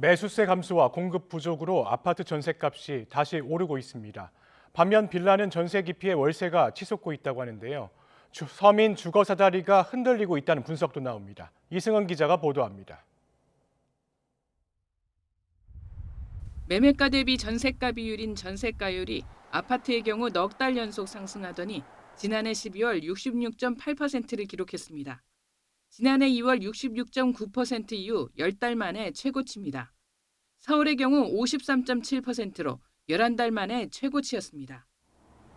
매수세 감소와 공급 부족으로 아파트 전셋값이 다시 오르고 있습니다. 반면 빌라는 전세 기피에 월세가 치솟고 있다고 하는데요. 서민 주거 사다리가 흔들리고 있다는 분석도 나옵니다. 이승은 기자가 보도합니다. 매매가 대비 전세가 비율인 전세가율이 아파트의 경우 넉 달 연속 상승하더니 지난해 12월 66.8%를 기록했습니다. 지난해 2월 66.9% 이후 10달 만에 최고치입니다. 서울의 경우 53.7%로 11달 만에 최고치였습니다.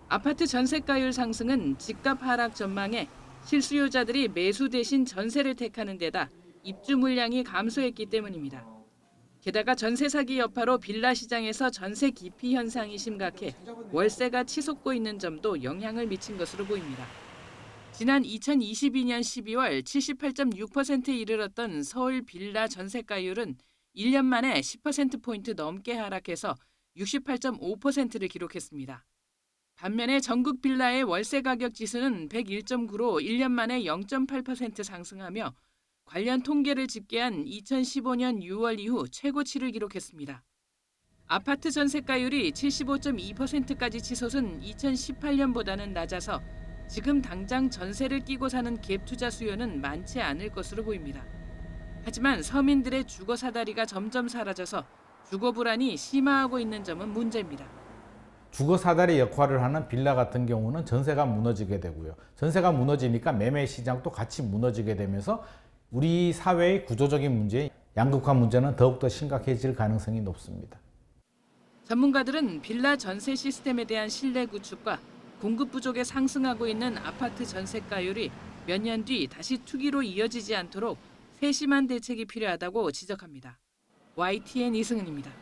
아파트 전세가율 상승은 집값 하락 전망에 실수요자들이 매수 대신 전세를 택하는 데다 입주 물량이 감소했기 때문입니다. 게다가 전세 사기 여파로 빌라 시장에서 전세 기피 현상이 심각해 월세가 치솟고 있는 점도 영향을 미친 것으로 보입니다. 지난 2022년 12월 78.6%에 이르렀던 서울 빌라 전세가율은 1년 만에 10%포인트 넘게 하락해서 68.5%를 기록했습니다. 반면에 전국 빌라의 월세 가격 지수는 101.9로 1년 만에 0.8% 상승하며 관련 통계를 집계한 2015년 6월 이후 최고치를 기록했습니다. 아파트 전세가율이 75.2%까지 치솟은 2018년보다는 낮아서 지금 당장 전세를 끼고 사는 갭 투자 수요는 많지 않을 것으로 보입니다. 하지만 서민들의 주거 사다리가 점점 사라져서 주거 불안이 심화하고 있는 점은 문제입니다. 주거 사다리 역할을 하는 빌라 같은 경우는 전세가 무너지게 되고요. 전세가 무너지니까 매매 시장도 같이 무너지게 되면서 우리 사회의 구조적인 문제, 양극화 문제는 더욱더 심각해질 가능성이 높습니다. 전문가들은 빌라 전세 시스템에 대한 신뢰 구축과 공급 부족에 상승하고 있는 아파트 전세가율이 몇 년 뒤 다시 투기로 이어지지 않도록 세심한 대책이 필요하다고 지적합니다. YTN 이승은입니다.